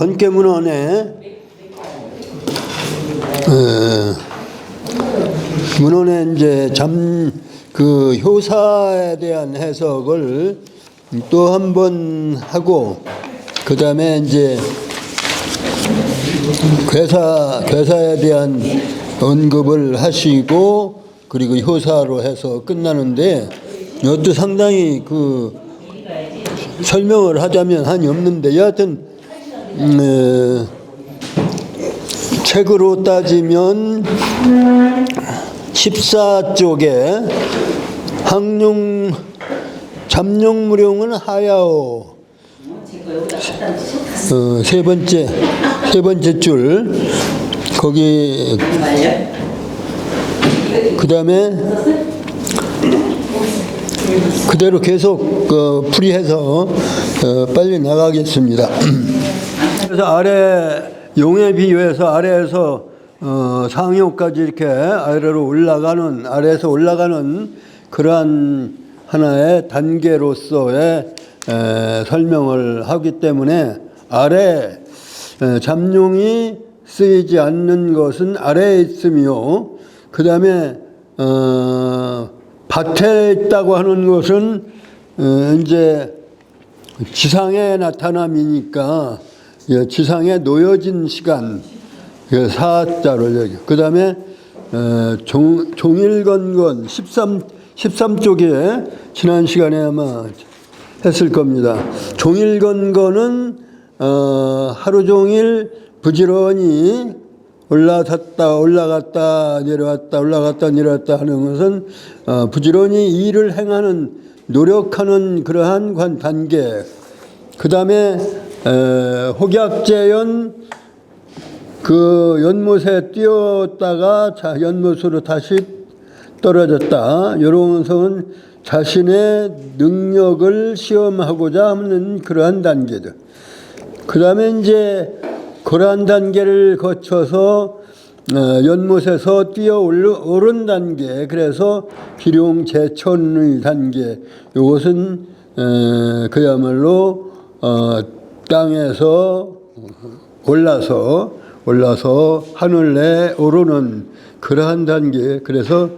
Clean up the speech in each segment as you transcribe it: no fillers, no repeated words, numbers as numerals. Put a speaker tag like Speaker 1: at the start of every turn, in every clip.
Speaker 1: 건괴문헌에 문헌에 이제 그 효사에 대한 해석을 또 한 번 하고, 그 다음에 이제 괴사에 대한 언급을 하시고, 그리고 효사로 해서 끝나는데, 이것도 상당히 그 설명을 하자면 한이 없는데, 여하튼 책으로 따지면 14쪽에 잠룡무룡은 하야오, 세 번째 줄, 거기 그 다음에 그대로 계속 풀이해서 빨리 나가겠습니다. 그래서 아래 용에 비유해서 아래에서 상용까지 이렇게 아래로 올라가는, 아래에서 올라가는 그러한 하나의 단계로서의 설명을 하기 때문에, 아래 잠룡이 쓰이지 않는 것은 아래에 있으며, 그 다음에 밭에 있다고 하는 것은 이제 지상의 나타남이니까 지상에 놓여진 시간, 사자를 여기. 그 다음에 종일건건 13쪽에 지난 시간에 아마 했을 겁니다. 종일건건은 하루 종일 부지런히 올라갔다 내려왔다 하는 것은 부지런히 일을 행하는, 노력하는 그러한 단계. 그 다음에 혹약제연, 그 연못에 뛰었다가 연못으로 다시 떨어졌다, 이런 것은 자신의 능력을 시험하고자 하는 그러한 단계들. 그 다음에 이제 그러한 단계를 거쳐서 연못에서 뛰어 오른 단계, 그래서 비룡제천의 단계, 이것은 그야말로 땅에서 올라서 하늘에 오르는 그러한 단계, 그래서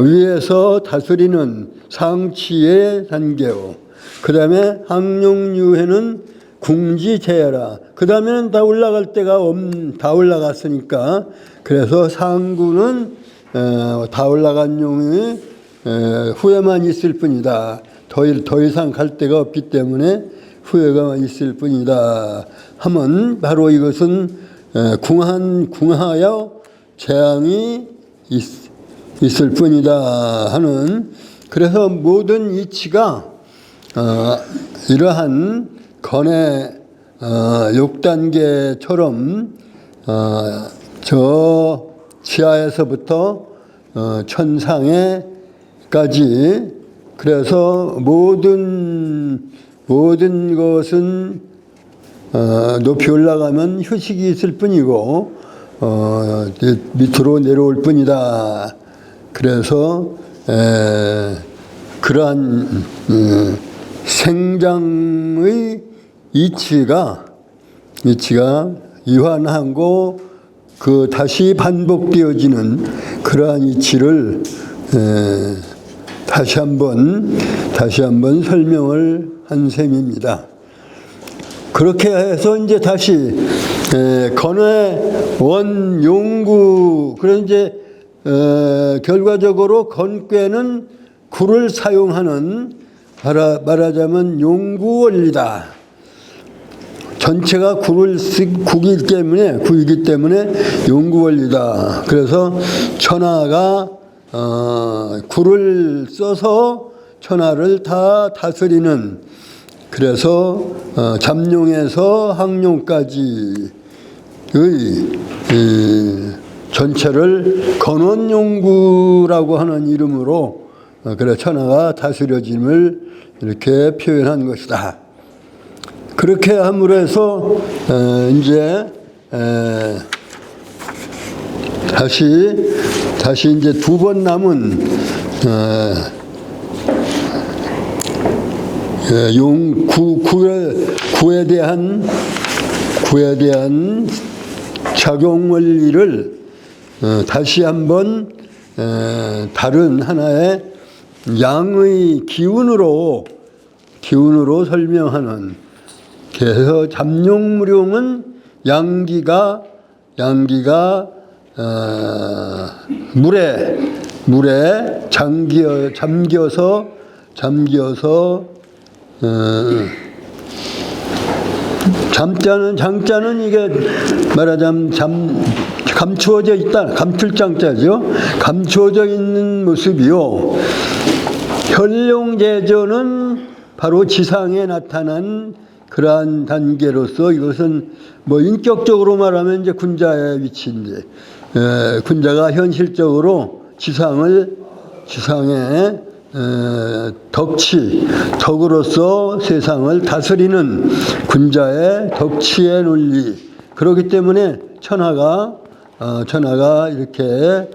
Speaker 1: 위에서 다스리는 상치의 단계요. 그 다음에 항룡유해는 궁지제야라. 그 다음에는 다 올라갈 때가 다 올라갔으니까, 그래서 상구는 다 올라간 용이 후회만 있을 뿐이다. 더 이상 갈 데가 없기 때문에 후회가 있을 뿐이다 하면, 바로 이것은 궁하여 재앙이 있을 뿐이다 하는, 그래서 모든 이치가 이러한 건의 6단계처럼 저 지하에서부터 천상에까지, 그래서 모든 것은 높이 올라가면 휴식이 있을 뿐이고 밑으로 내려올 뿐이다. 그래서 그러한 생장의 이치가 이환하고 그 다시 반복되어지는 그러한 이치를 다시 한번 설명을 한 셈입니다. 그렇게 해서 이제 다시 건의 원용구, 그래서 이제 결과적으로 건괴는 구를 사용하는, 말하자면 용구원리다. 전체가 구이기 때문에 용구원리다. 그래서 천하가 구를 써서 천하를 다 다스리는, 그래서 잠룡에서 항룡까지의 전체를 건원용구라고 하는 이름으로 그래 천하가 다스려짐을 이렇게 표현한 것이다. 그렇게 함으로 해서 이제 다시 이제 두 번 남은 구에 부에 대한 작용 원리를 다시 한번 다른 하나의 양의 기운으로 설명하는. 그래서 잠룡무룡은 양기가 물에 잠겨서 장자는 이게 말하자면 감추어져 있다. 감출장자죠. 감추어져 있는 모습이요. 현룡제조는 바로 지상에 나타난 그러한 단계로서 이것은 뭐 인격적으로 말하면 이제 군자의 위치인데, 군자가 현실적으로 지상에 덕으로서 세상을 다스리는 군자의 덕치의 논리. 그렇기 때문에 천하가 이렇게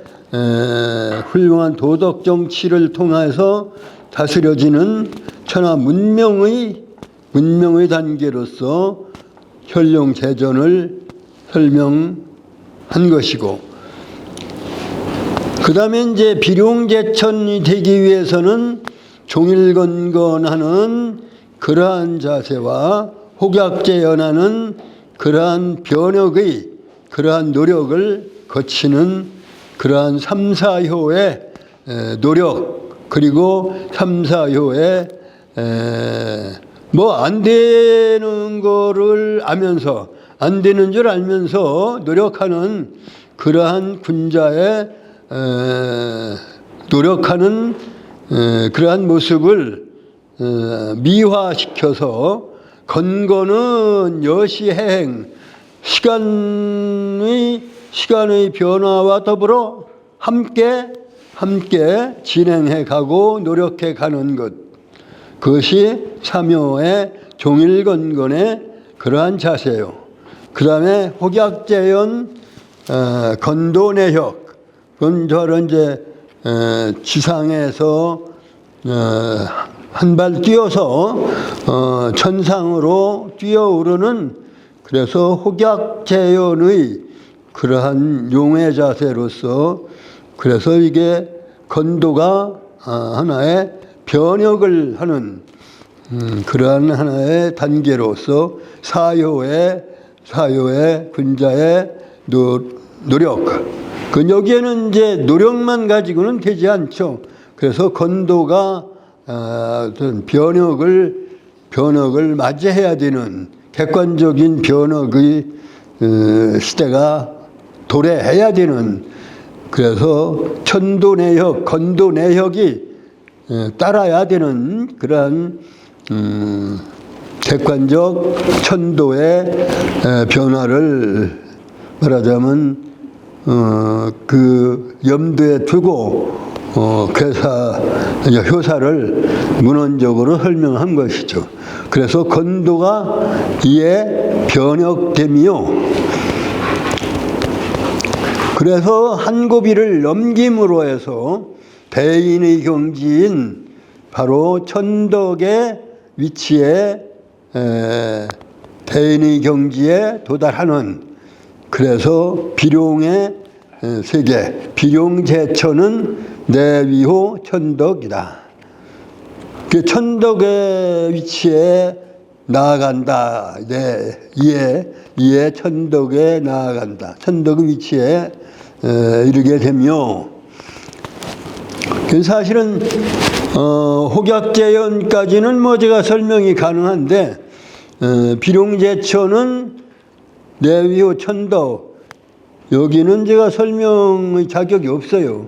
Speaker 1: 훌륭한 도덕 정치를 통해서 다스려지는 천하 문명의 단계로서 현룡제전을 설명한 것이고, 그 다음에 이제 비룡제천이 되기 위해서는 종일건건하는 그러한 자세와 혹약재연하는 그러한 변혁의 그러한 노력을 거치는 그러한 삼사효의 노력, 그리고 삼사효의 뭐 안 되는 거를 알면서, 안 되는 줄 알면서 노력하는 그러한 군자의 노력하는 그러한 모습을 미화시켜서 건건은 여시행, 시간의 변화와 더불어 함께 진행해 가고 노력해 가는 것, 그것이 삼효의 종일건건의 그러한 자세요. 그 다음에 혹약재연, 건도내혁, 그건 저런 이제 지상에서 한 발 뛰어서 천상으로 뛰어오르는, 그래서 혹약재연의 그러한 용의 자세로서, 그래서 이게 건도가 하나의 변혁을 하는 그러한 하나의 단계로서 사효의 군자의 노력. 그 여기에는 이제 노력만 가지고는 되지 않죠. 그래서 건도가 어떤 변혁을 맞이해야 되는 객관적인 변혁의 시대가 도래해야 되는, 그래서 천도내혁, 건도내혁이 따라야 되는 그러한 객관적 천도의 변화를 말하자면 그 염두에 두고 효사를 문헌적으로 설명한 것이죠. 그래서 건도가 이에 변혁됨이요. 그래서 한 고비를 넘김으로 해서 대인의 경지인 바로 천덕의 위치에 대인의 경지에 도달하는, 그래서 비룡의 세계, 비룡제천은 내위호 천덕이다. 그 천덕의 위치에 나아간다. 이에 천덕에 나아간다. 천덕의 위치에 이르게 되며, 사실은 혹약재연까지는 뭐 제가 설명이 가능한데, 비룡제천은 내위호 천덕, 여기는 제가 설명의 자격이 없어요.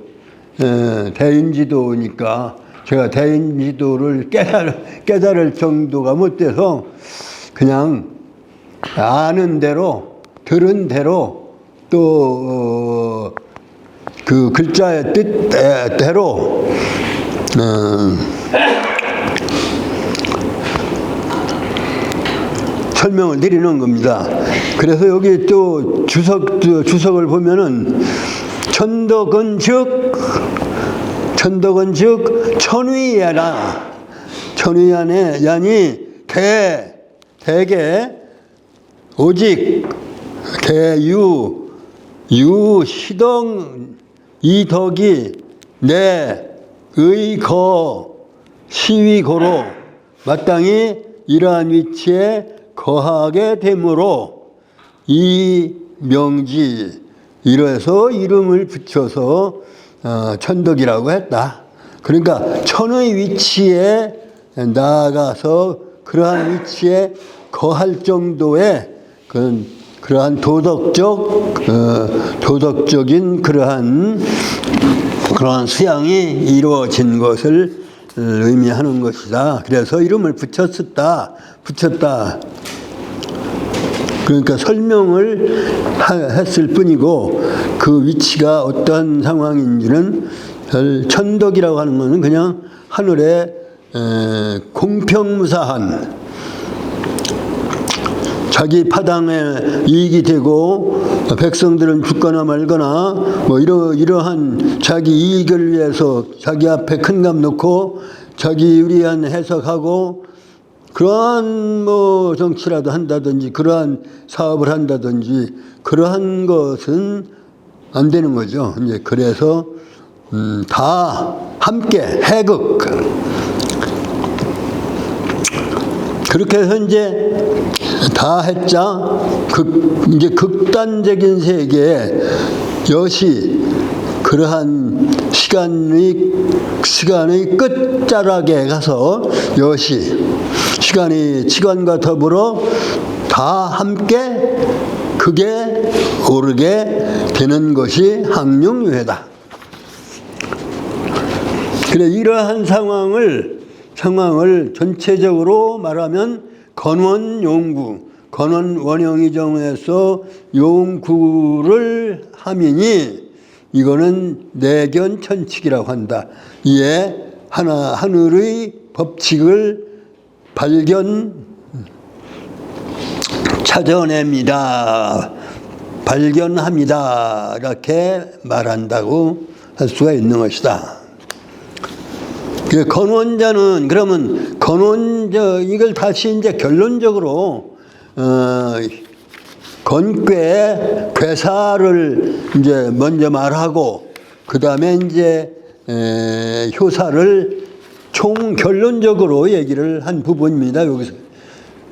Speaker 1: 대인지도니까 제가 대인지도를 깨달을 정도가 못 돼서 그냥 아는 대로, 들은 대로, 또 그 글자의 뜻대로 설명을 드리는 겁니다. 그래서 여기 또 주석을 보면은 천덕은 즉 천위야나, 천위야네, 야니 대개 오직 대유 유시동 이 덕이 내 의거 시위고로 마땅히 이러한 위치에 거하게 되므로 이 명지 이래서 이름을 붙여서 천덕이라고 했다. 그러니까 천의 위치에 나아가서 그러한 위치에 거할 정도의 그러한 도덕적인 그러한 수양이 이루어진 것을 의미하는 것이다. 그래서 이름을 붙였다. 그러니까 설명을 했을 뿐이고 그 위치가 어떤 상황인지는 천덕이라고 하는 것은 그냥 하늘에 공평무사한 자기 파당에 이익이 되고 백성들은 죽거나 말거나 뭐 이러한 자기 이익을 위해서 자기 앞에 큰 값 놓고 자기 유리한 해석하고 그러한 뭐 정치라도 한다든지 그러한 사업을 한다든지 그러한 것은 안 되는 거죠. 이제 그래서 다 함께 해극 그렇게 해서 이제 다 했자 이제 극단적인 세계에 여시 그러한 시간의 끝자락에 가서 여시 시간과 더불어 다 함께 극에 오르게 되는 것이 항룡유해다. 그래 이러한 상황을 전체적으로 말하면 건원 원형이 정해서 용구를 함이니 이거는 내견천칙이라고 한다. 이에 하늘의 법칙을 찾아냅니다. 발견합니다. 이렇게 말한다고 할 수가 있는 것이다. 건원자는 그러면 이걸 다시 이제 결론적으로 건괴 괴사를 이제 먼저 말하고 그 다음에 이제 효사를 총 결론적으로 얘기를 한 부분입니다.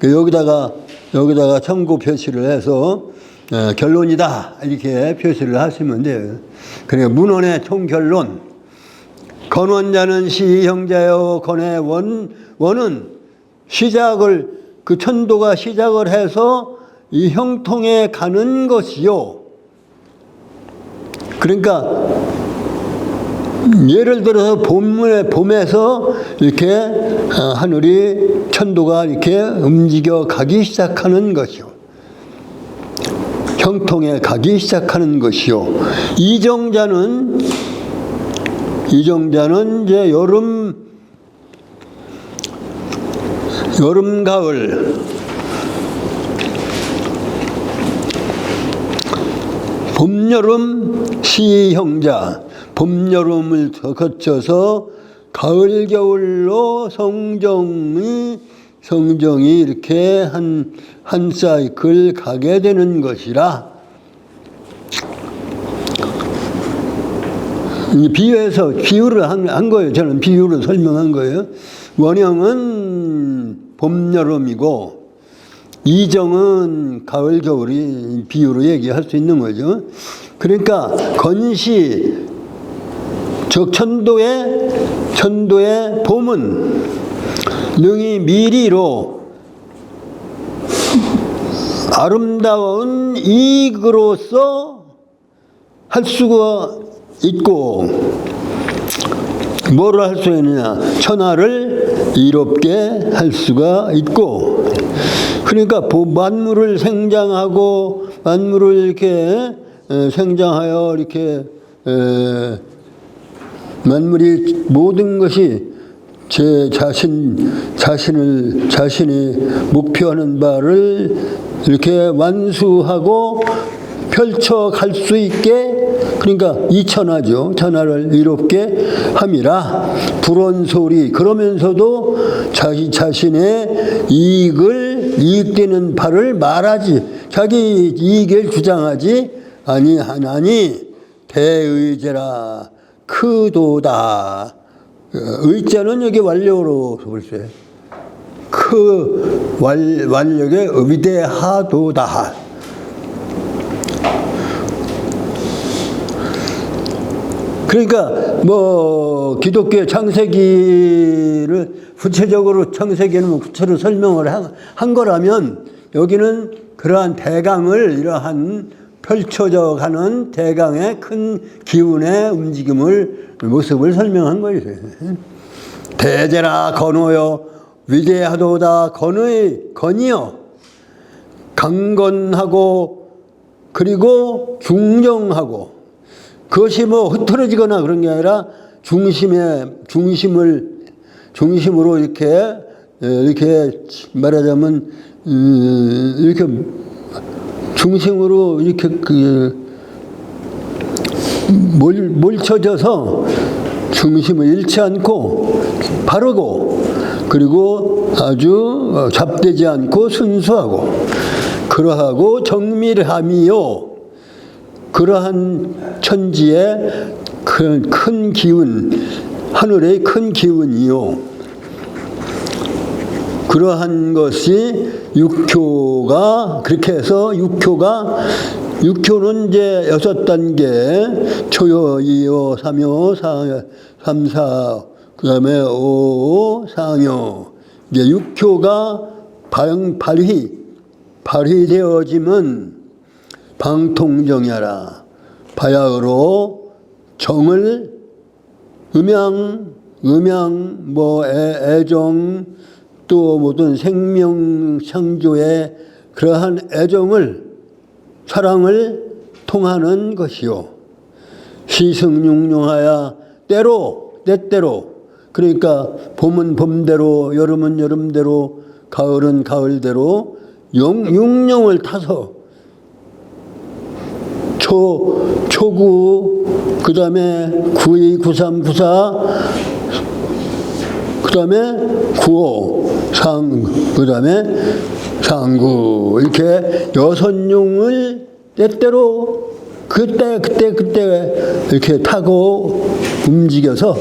Speaker 1: 여기다가 참고 표시를 해서 결론이다 이렇게 표시를 하시면 돼요. 그러니까 문헌의 총 결론. 건원자는 시형자여 건의 원은 시작을 그 천도가 시작을 해서 이 형통에 가는 것이요. 그러니까 예를 들어서 봄에서 이렇게 하늘이 천도가 이렇게 움직여 가기 시작하는 것이요. 형통에 가기 시작하는 것이요. 이정자는 이제 여름 가을 봄 여름 시형자 봄 여름을 거쳐서 가을 겨울로 성정이 이렇게 한 사이클 가게 되는 것이라. 비유를 한 거예요. 저는 비유를 설명한 거예요. 원형은 봄, 여름이고 이정은 가을, 겨울이 비유로 얘기할 수 있는 거죠. 그러니까 건시 즉 천도의 봄은 능히 미리로 아름다운 이익으로서 할 수가 있고 뭐를 할 수 있느냐 천하를 이롭게 할 수가 있고 그러니까 만물을 생장하고 만물을 이렇게 생장하여 이렇게 만물이 모든 것이 자신이 목표하는 바를 이렇게 완수하고 펼쳐갈 수 있게, 그러니까 이천하죠. 천하를 이롭게 함이라. 불온 소리, 그러면서도 자기 자신의 이익되는 바를 말하지, 자기 이익을 주장하지 아니하나니 대의제라 크도다. 의자는 여기 완료로 볼수요. 그 완력의 위대하도다. 그러니까 뭐 기독교의 창세기를 구체적으로, 창세기는 구체로 설명을 한 거라면 여기는 그러한 대강을, 이러한 펼쳐져 가는 대강의 큰 기운의 움직임을, 모습을 설명한 거예요. 대제라 건호여 위대하도다. 건이요 강건하고 그리고 중정하고, 그것이 뭐 흐트러지거나 그런 게 아니라 중심으로 이렇게 말하자면 이렇게 중심으로 이렇게 몰쳐져서 중심을 잃지 않고 바르고, 그리고 아주 잡되지 않고 순수하고, 그러하고 정밀함이요, 그러한 천지의 큰 기운, 하늘의 큰 기운이요, 그러한 것이 육효가, 그렇게 해서 육효는 이제 6단계, 초효, 2효, 3효, 3, 4, 그 다음에 5, 4효, 이제 육효가 발휘되어지면 방통정야라. 바야흐로 정을, 음양, 뭐 애정, 또 모든 생명 창조의 그러한 애정을, 사랑을 통하는 것이요. 시승융용하여 때때로, 그러니까 봄은 봄대로, 여름은 여름대로, 가을은 가을대로 융령을 타서 초구, 그 다음에 92, 93, 94, 그 다음에 95, 그 다음에 상구, 이렇게 6용을 때때로 그때 이렇게 타고 움직여서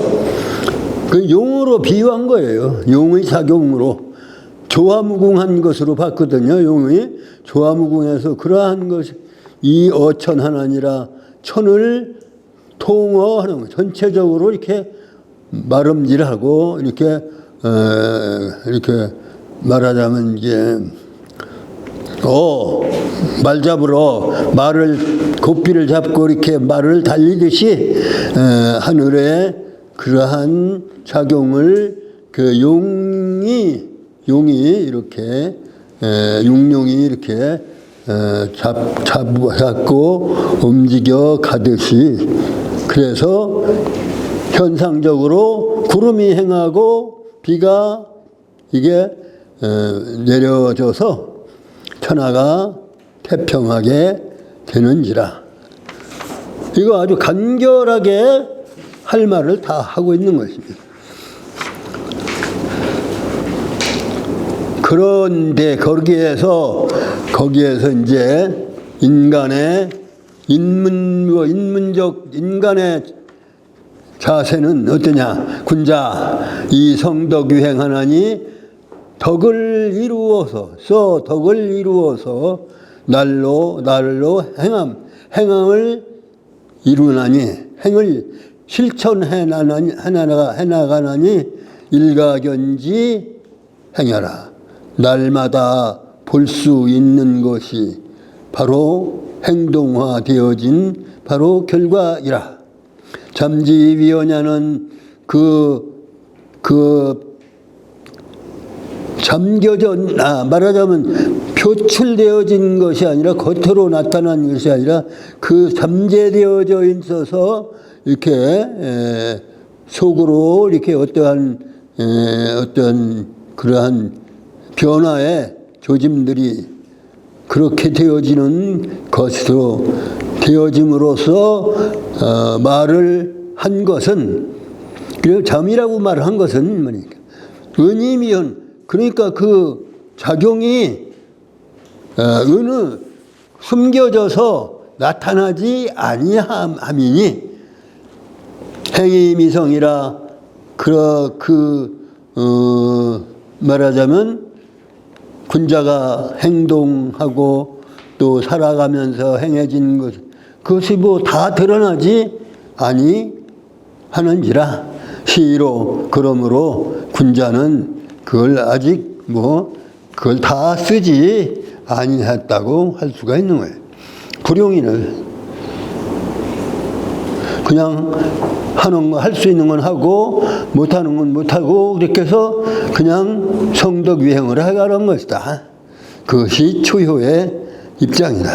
Speaker 1: 그 용으로 비유한 거예요. 용의 작용으로. 조화무궁한 것으로 봤거든요. 용이 조화무궁해서 그러한 것이 이 어천 하나니라, 천을 통어하는 거, 전체적으로 이렇게 말음질하고 이렇게 말하자면 이제 말 잡으러, 말을 고삐를 잡고 이렇게 말을 달리듯이 하늘에 그러한 작용을 그 용이 이렇게 육룡이 이렇게 잡고 움직여 가듯이, 그래서 현상적으로 구름이 행하고 비가 이게 내려져서 천하가 태평하게 되는지라. 이거 아주 간결하게 할 말을 다 하고 있는 것입니다. 그런데 거기에서 이제 인간의 인문적 인간의 자세는 어떠냐? 군자 이 성덕 유행하나니 덕을 이루어서 날로 행함을 이루나니, 행을 실천해 나가나니 일가견지 행하라. 날마다 볼 수 있는 것이 바로 행동화되어진 바로 결과이라. 잠지위원야는 말하자면 표출되어진 것이 아니라, 겉으로 나타난 것이 아니라 그 잠재되어져 있어서 이렇게 속으로 이렇게 어떠한 그러한 변화의 조짐들이 그렇게 되어지는 것으로 되어짐으로써 말을 한 것은, 그리고 잠이라고 말을 한 것은 뭐니까 은이면, 그러니까 그 작용이 은은 숨겨져서 나타나지 아니함이니 행위미성이라. 말하자면 군자가 행동하고 또 살아가면서 행해진 것, 그것이 뭐 다 드러나지 아니하는지라. 시로 그러므로 군자는 그걸 아직 그걸 다 쓰지 아니했다고 할 수가 있는 거예요. 불용인을 그냥 할 수 있는 건 하고 못하는 건 못하고 그렇게 해서 그냥 성덕위행을 해가는 것이다. 그것이 초효의 입장이다.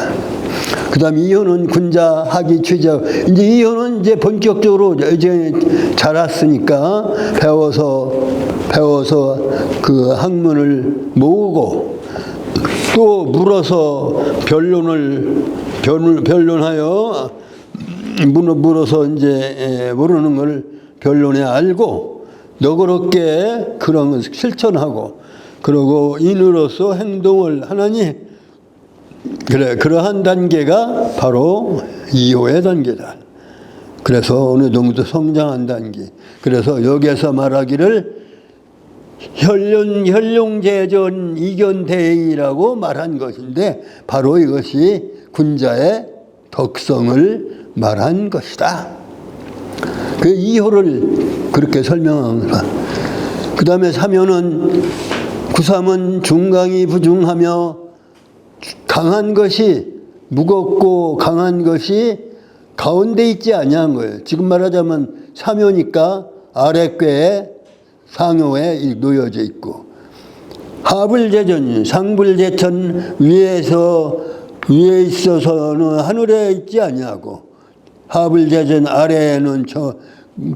Speaker 1: 그 다음 이효는 군자 학위 취자. 이제 이효는 이제 본격적으로 이제 자랐으니까 배워서 그 학문을 모으고 또 물어서 변론하여 물어서 이제 모르는 걸 변론해 알고 너그럽게 그런 것을 실천하고 그러고 인으로서 행동을 하나니 그러한 단계가 바로 이호의 단계다. 그래서 어느 정도 성장한 단계. 그래서 여기에서 말하기를 혈룡제전 이견대행이라고 말한 것인데 바로 이것이 군자의 덕성을 말한 것이다. 그 이호를 그렇게 설명한 거다. 그 다음에 사면은 구삼은 중강이 부중하며 강한 것이 무겁고 강한 것이 가운데 있지 아니한 거예요. 지금 말하자면 사묘니까 아랫괴에 상요에 놓여져 있고 하불제전 상불제천 위에 있어서는 하늘에 있지 아니하고 하불제전 아래에는 저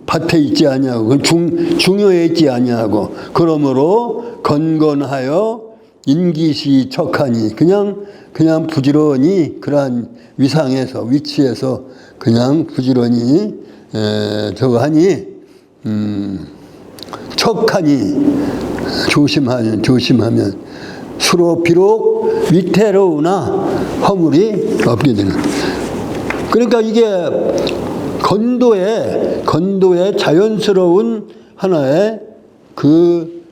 Speaker 1: 밭에 있지 아니하고 중요에 있지 아니하고 그러므로 건건하여 인기시 척하니 그냥 부지런히 그러한 위상에서 위치에서 그냥 부지런히 저거 하니 척하니 조심하면 수로 비록 위태로우나 허물이 없게 되는. 그러니까 이게 건도의 자연스러운 하나의 그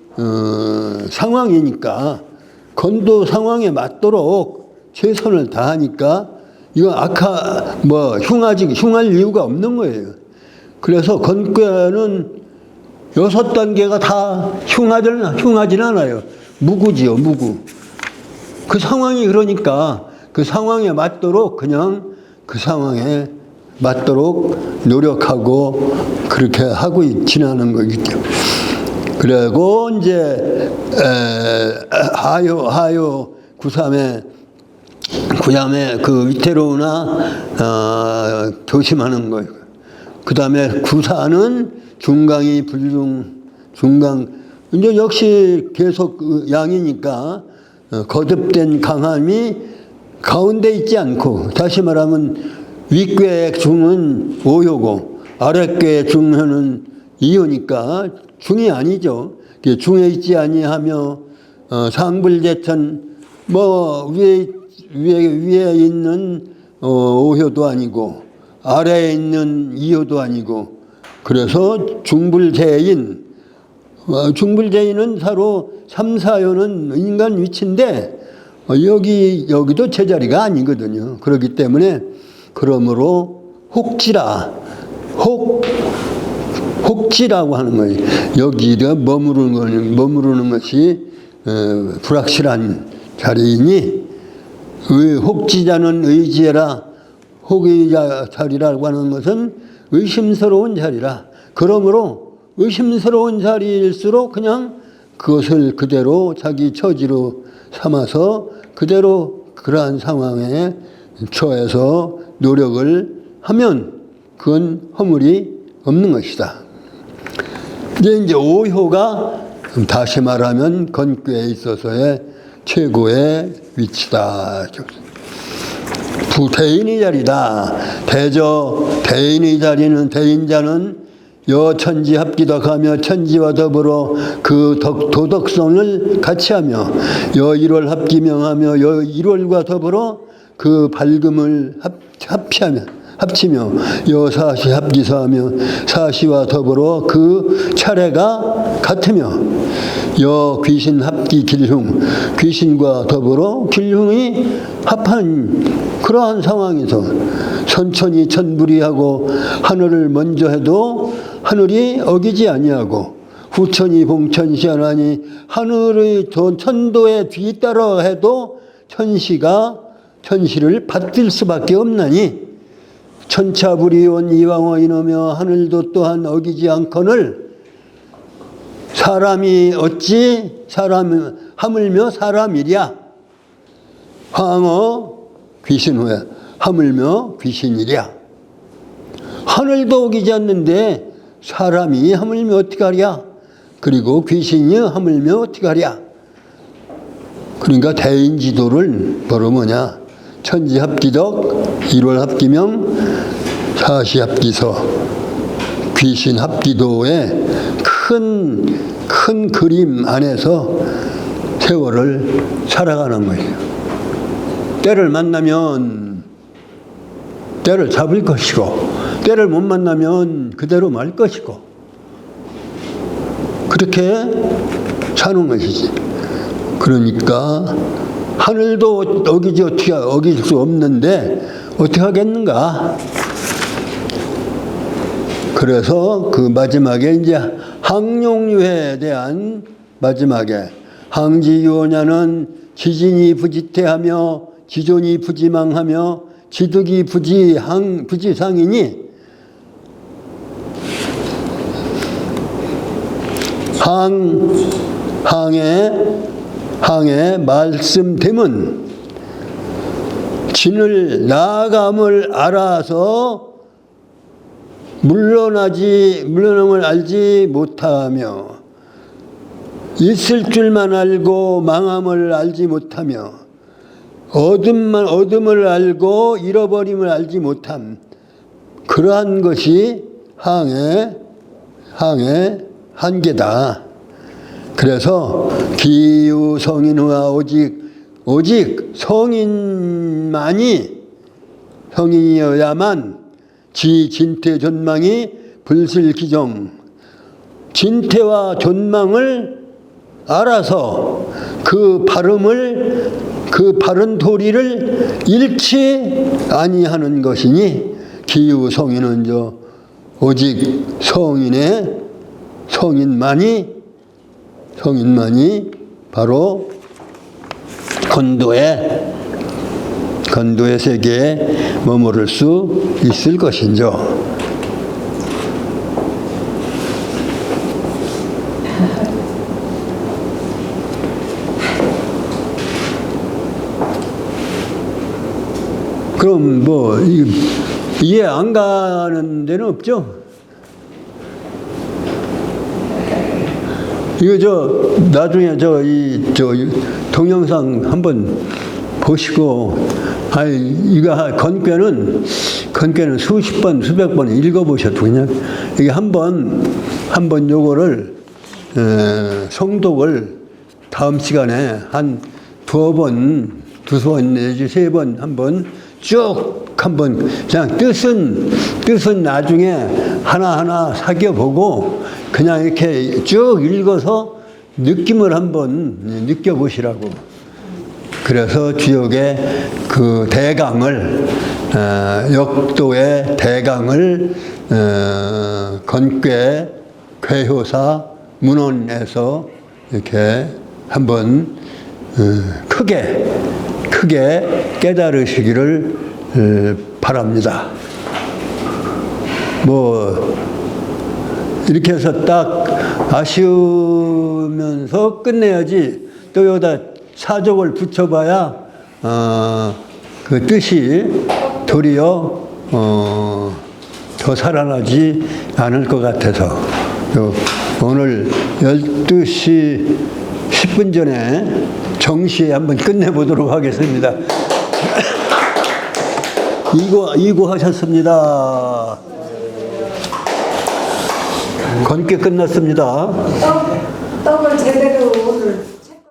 Speaker 1: 상황이니까 건도 상황에 맞도록 최선을 다하니까 이건 흉할 이유가 없는 거예요. 그래서 건괴는 6단계가 다 흉하진 않아요. 무구지요, 무구. 그 상황이 그러니까 그 상황에 맞도록 그냥 그 상황에 맞도록 노력하고 그렇게 하고 지나는 거기 때문에. 그리고 이제 하요 구삼에 그 위태로우나 조심하는 거예요. 그 다음에 구사는 중강이 중강 이제 역시 계속 양이니까 거듭된 강함이 가운데 있지 않고 다시 말하면 윗괴의 중은 오효고 아랫괴의 중은 이효니까 중이 아니죠. 중에 있지 아니하며 상불제천 위에 있는 오효도 아니고 아래에 있는 이효도 아니고 그래서 중불제인 서로 3, 4효는 인간 위치인데 여기도 제자리가 아니거든요. 그렇기 때문에 그러므로 혹지라고 하는 거예요. 여기가 머무르는 것이 불확실한 자리이니 혹지자는 의지해라. 혹의자 자리라고 하는 것은 의심스러운 자리라. 그러므로 의심스러운 자리일수록 그냥 그것을 그대로 자기 처지로 삼아서 그대로 그러한 상황에 처해서 노력을 하면 그건 허물이 없는 것이다. 이제 오효가 다시 말하면 건괴에 있어서의 최고의 위치다. 부대인의 자리다. 대인의 자리는 대인자는 여천지합기덕하며 천지와 더불어 그 도덕성을 같이하며 여일월 합기명하며 여일월과 더불어 그 밝음을 합치며 여사시 합기서하며 사시와 더불어 그 차례가 같으며 여귀신 합기 길흉 귀신과 더불어 길흉이 합한 그러한 상황에서 천천히 천불이하고 하늘을 먼저 해도 하늘이 어기지 아니하고 후천이 봉천시하나니 하늘의 천도에 뒤따라 해도 천시를 받들 수밖에 없나니 천차불이온 이왕어 이노며 하늘도 또한 어기지 않거늘 사람이 어찌 하물며 사람이랴. 황어 귀신 후에 하물며 귀신이랴. 하늘도 어기지 않는데 사람이 하물며 어떻게 하랴. 그리고 귀신이 하물며 어떻게 하랴. 그러니까 대인지도를 뭐로 뭐냐. 천지합기덕 일월합기명 사시합기서 귀신합기도의 큰 그림 안에서 세월을 살아가는 거예요. 때를 만나면 때를 잡을 것이고 때를 못 만나면 그대로 말 것이고 그렇게 사는 것이지. 그러니까 하늘도 어길 수 없는데 어떻게 하겠는가? 그래서 그 마지막에 이제 항룡유회에 대한 마지막에 항지유오냐는 지진이 부지태하며 지존이 부지망하며 지득이 부지상이니 항의 말씀됨은 진을 나아감을 알아서 물러남을 알지 못하며 있을 줄만 알고 망함을 알지 못하며 얻음을 알고 잃어버림을 알지 못함. 그러한 것이 항의 한계다. 그래서 기유성인후와 오직 성인이어야만 진태 존망이 불실기정 진태와 존망을 알아서 그 바른 도리를 잃지 아니하는 것이니 기유성인은 오직 성인만이 바로 건도의 세계에 머무를 수 있을 것인죠. 그럼 뭐 이해 안 가는 데는 없죠? 이거 나중에 동영상 한번 보시고 이거 건괴는 수십 번 수백 번 읽어보셔도 그냥 이게 한번 요거를 성독을 다음 시간에 한 두어 번 내지 세 번 한번 쭉 한번 그냥 뜻은 나중에 하나하나 사겨보고 그냥 이렇게 쭉 읽어서 느낌을 한번 느껴보시라고. 그래서 주역의 그 대강을 역도의 대강을 건괴 괴효사 문헌에서 이렇게 한번 크게 깨달으시기를 바랍니다. 뭐 이렇게 해서 딱 아쉬우면서 끝내야지 또 여기다 사족을 붙여봐야 그 뜻이 도리어 더 살아나지 않을 것 같아서 오늘 12시 10분 전에 정시에 한번 끝내보도록 하겠습니다. 이거 하셨습니다. 건께 끝났습니다.